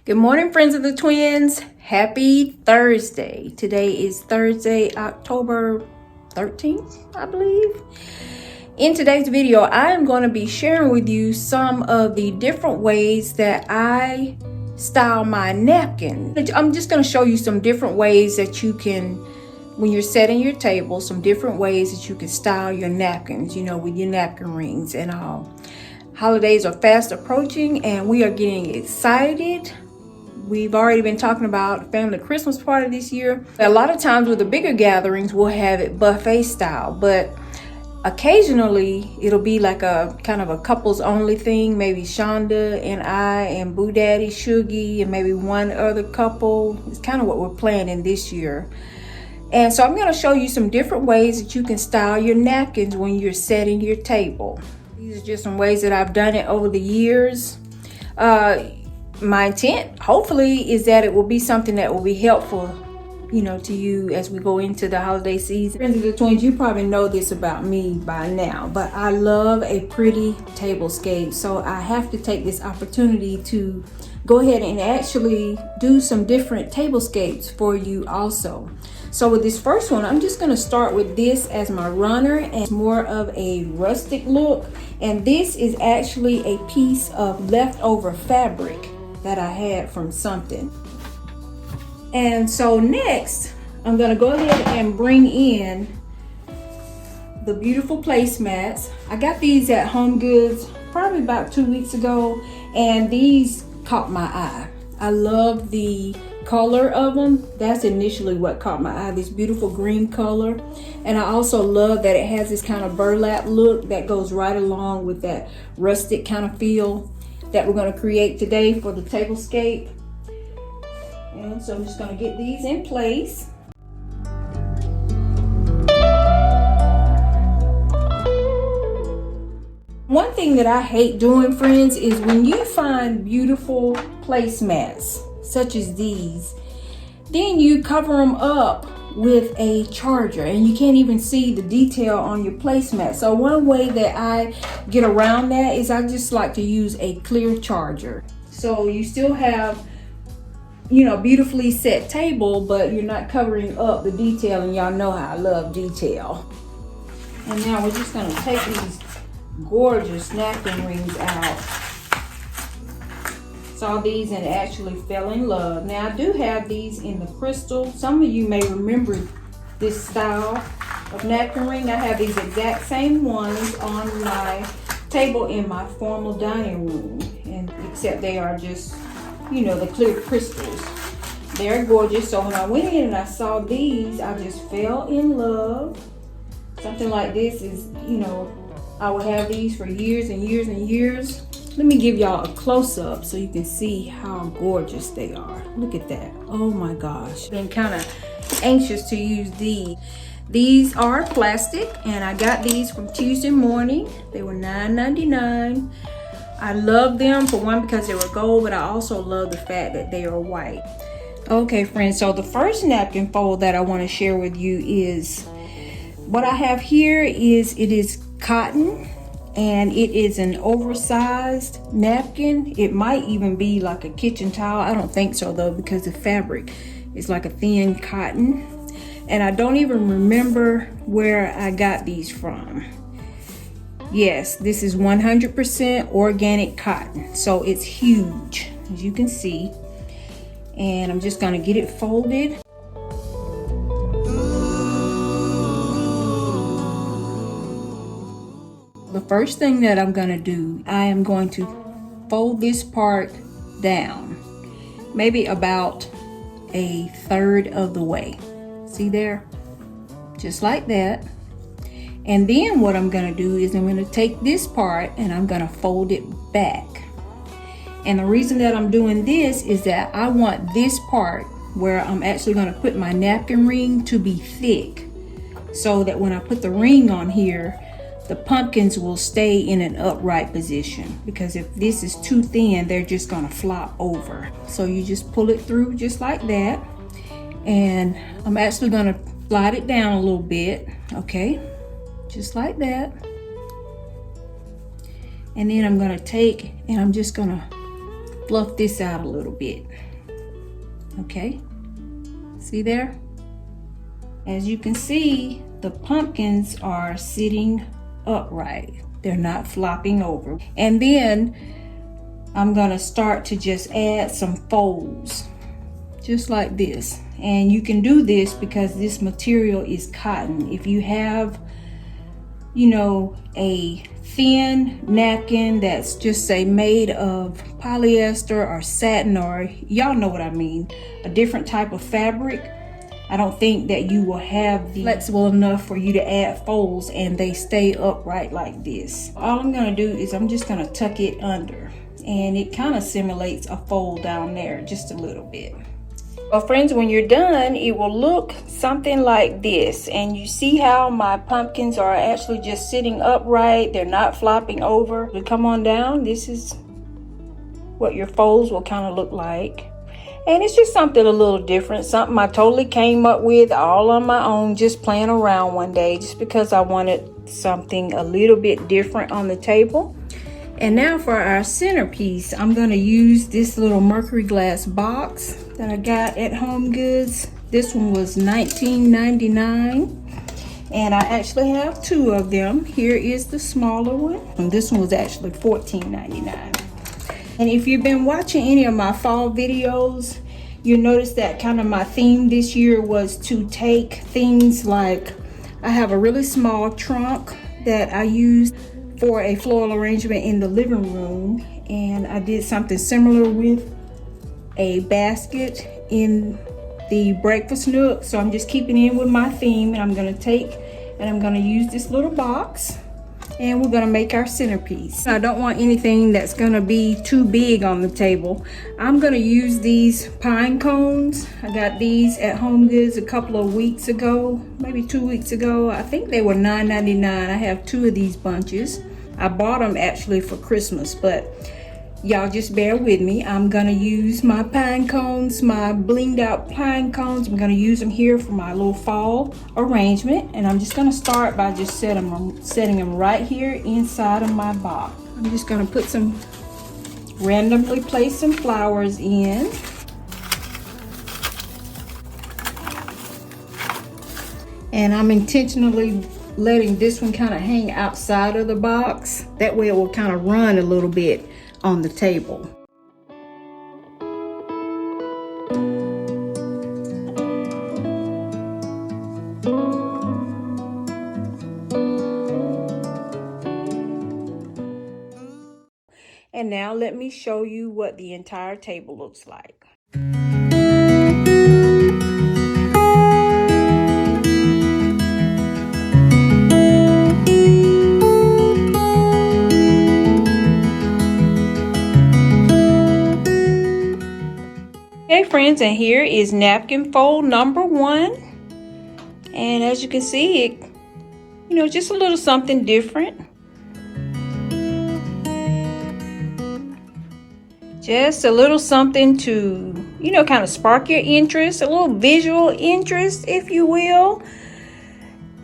Good morning, friends of the twins. Happy Thursday. Today is Thursday, October 13th, I believe. In today's video, I am going to be sharing with you some of the different ways that I style my napkin. I'm just going to show you some different ways that you can, when you're setting your table, some different ways that you can style your napkins, with your napkin rings and all. Holidays are fast approaching and we are getting excited. We've already been talking about family Christmas party this year. A lot of times with the bigger gatherings, we'll have it buffet style, but occasionally it'll be like a kind of a couples only thing. Maybe Shonda and I and Boo Daddy, Shuggy, and maybe one other couple. It's kind of what we're planning this year. And so I'm going to show you some different ways that you can style your napkins when you're setting your table. These are just some ways that I've done it over the years. My intent, hopefully, is that it will be something that will be helpful, to you as we go into the holiday season. Friends of the twins, you probably know this about me by now, but I love a pretty tablescape. So I have to take this opportunity to go ahead and actually do some different tablescapes for you also. So with this first one, I'm just going to start with this as my runner, and it's more of a rustic look. And this is actually a piece of leftover fabric that I had from something. And so next, I'm going to go ahead and bring in the beautiful placemats. I got these at Home Goods probably about 2 weeks ago, and these caught my eye. I love the color of them. That's initially what caught my eye, this beautiful green color. And I also love that it has this kind of burlap look that goes right along with that rustic kind of feel that we're going to create today for the tablescape. And so I'm just going to get these in place. One thing that I hate doing, friends, is when you find beautiful placemats such as these, then you cover them up with a charger and you can't even see the detail on your placemat. So one way that I get around that is I just like to use a clear charger. So you still have, beautifully set table, but you're not covering up the detail, and y'all know how I love detail. And now we're just gonna take these gorgeous napkin rings out. Saw these and actually fell in love. Now I do have these in the crystal. Some of you may remember this style of napkin ring. I have these exact same ones on my table in my formal dining room, and except they are just, the clear crystals. They're gorgeous. So when I went in and I saw these, I just fell in love. Something like this is, I will have these for years and years and years. Let me give y'all a close-up so you can see how gorgeous they are. Look at that. Oh my gosh. Been kind of anxious to use these. These are plastic, and I got these from Tuesday Morning. They were $9.99. I love them, for one, because they were gold, but I also love the fact that they are white. Okay, friends, so the first napkin fold that I want to share with you is what I have here. It is cotton. And it is an oversized napkin. It might even be like a kitchen towel. I don't think so though, because the fabric is like a thin cotton. And I don't even remember where I got these from. Yes, this is 100% organic cotton. So it's huge, as you can see. And I'm just gonna get it folded. The first thing that I'm going to do, I am going to fold this part down, maybe about a third of the way. See there? Just like that. And then what I'm going to do is I'm going to take this part and I'm going to fold it back. And the reason that I'm doing this is that I want this part where I'm actually going to put my napkin ring to be thick, so that when I put the ring on here, the pumpkins will stay in an upright position, because if this is too thin, they're just gonna flop over. So you just pull it through just like that. And I'm actually gonna slide it down a little bit, okay? Just like that. And then I'm gonna take and I'm just gonna fluff this out a little bit. Okay, see there? As you can see, the pumpkins are sitting upright. They're not flopping over. And then I'm gonna start to just add some folds, just like this. And you can do this because this material is cotton. If you have, you know, a thin napkin that's just say made of polyester or satin, or y'all know what I mean, a different type of fabric, I don't think that you will have the flexible enough for you to add folds and they stay upright like this. All I'm gonna do is I'm just gonna tuck it under, and it kind of simulates a fold down there just a little bit. Well, friends, when you're done, it will look something like this. And you see how my pumpkins are actually just sitting upright. They're not flopping over. To come on down, this is what your folds will kind of look like. And it's just something a little different, something I totally came up with all on my own, just playing around one day, just because I wanted something a little bit different on the table. And now for our centerpiece, I'm going to use this little mercury glass box that I got at Home Goods. This one was $19.99, and I actually have two of them. Here is the smaller one, and this one was actually $14.99. And if you've been watching any of my fall videos, you'll notice that kind of my theme this year was to take things like, I have a really small trunk that I used for a floral arrangement in the living room, and I did something similar with a basket in the breakfast nook. So I'm just keeping in with my theme, and I'm going to take and I'm going to use this little box, and we're going to make our centerpiece. I don't want anything that's going to be too big on the table. I'm going to use these pine cones. I got these at Home Goods a couple of weeks ago, maybe 2 weeks ago. I think they were $9.99. I have two of these bunches. I bought them actually for Christmas, but y'all just bear with me. I'm going to use my pine cones, my blinged out pine cones. I'm going to use them here for my little fall arrangement. And I'm just going to start by just setting them right here inside of my box. I'm just going to randomly place some flowers in. And I'm intentionally letting this one kind of hang outside of the box. That way it will kind of run a little bit on the table. And now let me show you what the entire table looks like. Okay, friends, and here is napkin fold number 1. And as you can see, it, just a little something different. Just a little something to, kind of spark your interest, a little visual interest, if you will.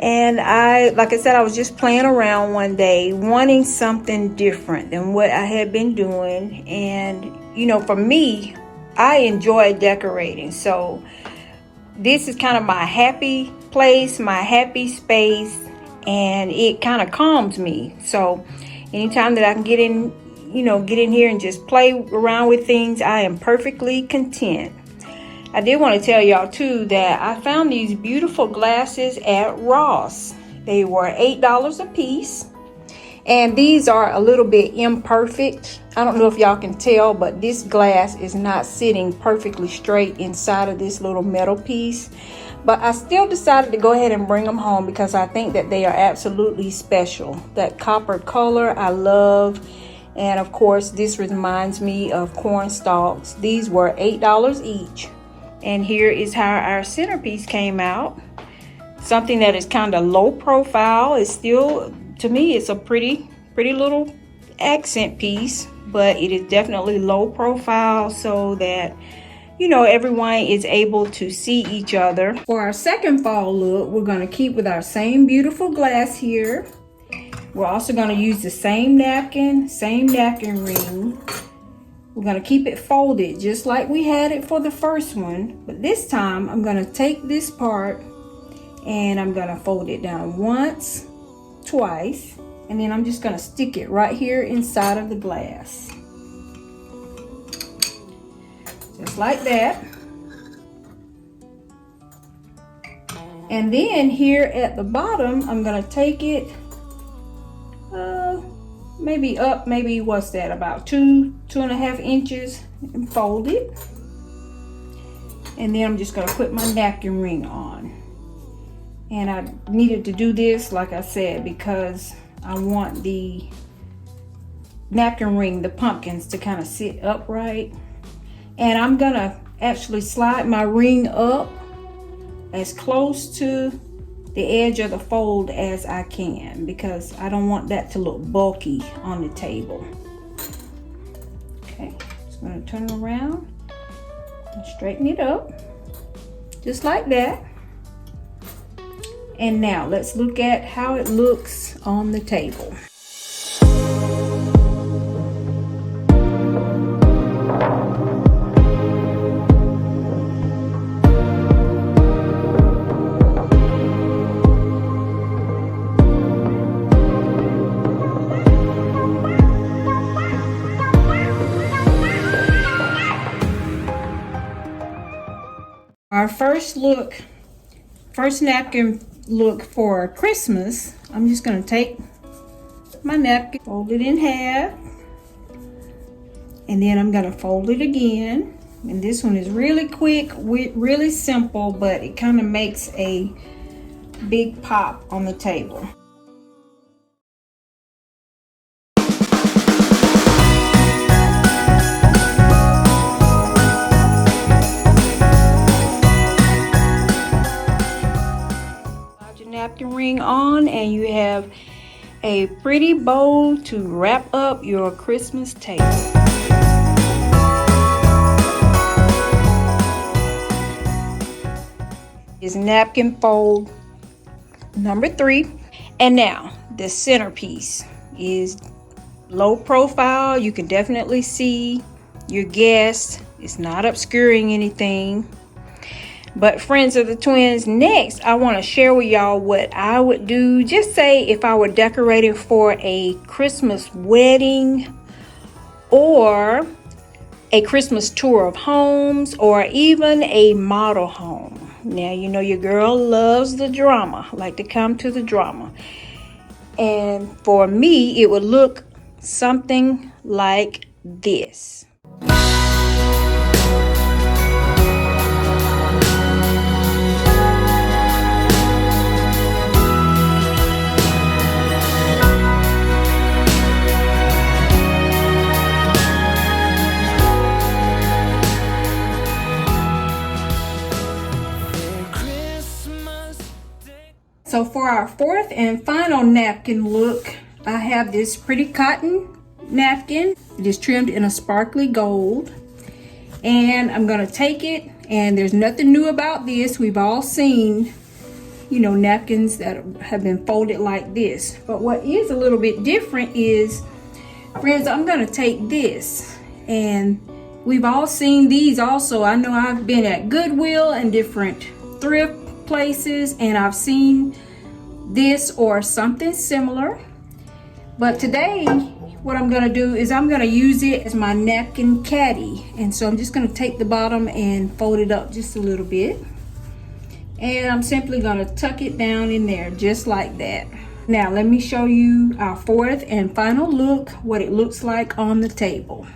And like I said, I was just playing around one day, wanting something different than what I had been doing. And, for me, I enjoy decorating. So this is kind of my happy place, my happy space, and it kind of calms me. So anytime that I can get in here and just play around with things, I am perfectly content. I did want to tell y'all too that I found these beautiful glasses at Ross. They were $8 a piece. And these are a little bit imperfect. I don't know if y'all can tell, but this glass is not sitting perfectly straight inside of this little metal piece. But I still decided to go ahead and bring them home because I think that they are absolutely special. That copper color I love. And of course, this reminds me of corn stalks. These were $8 each. And here is how our centerpiece came out. Something that is kind of low profile. It's still, to me, it's a pretty little accent piece, but it is definitely low profile so that, everyone is able to see each other. For our second fall look, we're going to keep with our same beautiful glass here. We're also going to use the same napkin ring. We're going to keep it folded just like we had it for the first one. But this time I'm going to take this part and I'm going to fold it down once, twice, and then I'm just going to stick it right here inside of the glass. Just like that. And then here at the bottom, I'm going to take it maybe up, maybe what's that, about 2.5 inches, and fold it. And then I'm just going to put my napkin ring on. And I needed to do this, like I said, because I want the napkin ring, the pumpkins, to kind of sit upright. And I'm going to actually slide my ring up as close to the edge of the fold as I can, because I don't want that to look bulky on the table. Okay, just going to turn it around and straighten it up just like that. And now let's look at how it looks on the table. Our first napkin look for Christmas, I'm just going to take my napkin, fold it in half, and then I'm going to fold it again. And this one is really quick, really simple, but it kind of makes a big pop on the table. Napkin ring on, and you have a pretty bowl to wrap up your Christmas table. Is Napkin Fold number 3. And now the centerpiece is low profile. You can definitely see your guests. It's not obscuring anything. But friends of the twins, next I want to share with y'all what I would do. Just say if I were decorating for a Christmas wedding or a Christmas tour of homes or even a model home. Now, you know your girl loves the drama, like to come to the drama. And for me, it would look something like this. So for our fourth and final napkin look, I have this pretty cotton napkin. It is trimmed in a sparkly gold. And I'm gonna take it, and there's nothing new about this. We've all seen, you know, napkins that have been folded like this. But what is a little bit different is, friends, I'm gonna take this, and we've all seen these also. I know I've been at Goodwill and different thrift places, and I've seen this or something similar. But today what I'm going to do is I'm going to use it as my napkin caddy. And so I'm just going to take the bottom and fold it up just a little bit, and I'm simply going to tuck it down in there just like that. Now let me show you our fourth and final look, what it looks like on the table.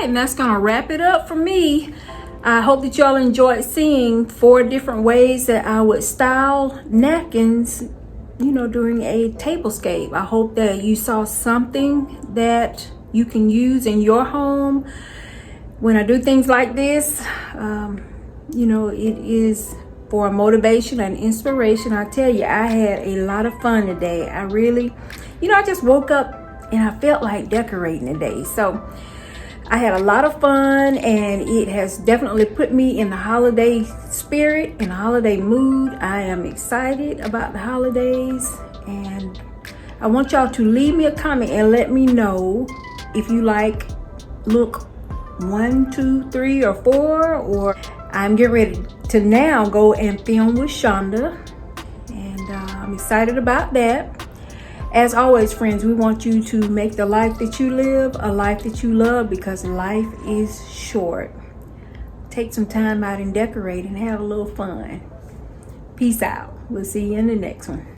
and that's gonna wrap it up for me. I hope that y'all enjoyed seeing 4 different ways that I would style napkins, you know, during a tablescape. I hope that you saw something that you can use in your home. When I do things like this, you know, it is for motivation and inspiration. I tell you, I had a lot of fun today. I really, you know, I just woke up and I felt like decorating today. So I had a lot of fun, and it has definitely put me in the holiday spirit, in the holiday mood. I am excited about the holidays, and I want y'all to leave me a comment and let me know if you like look 1, 2, 3, or 4, or I'm getting ready to now go and film with Rhonda, and I'm excited about that. As always, friends, we want you to make the life that you live a life that you love, because life is short. Take some time out and decorate and have a little fun. Peace out. We'll see you in the next one.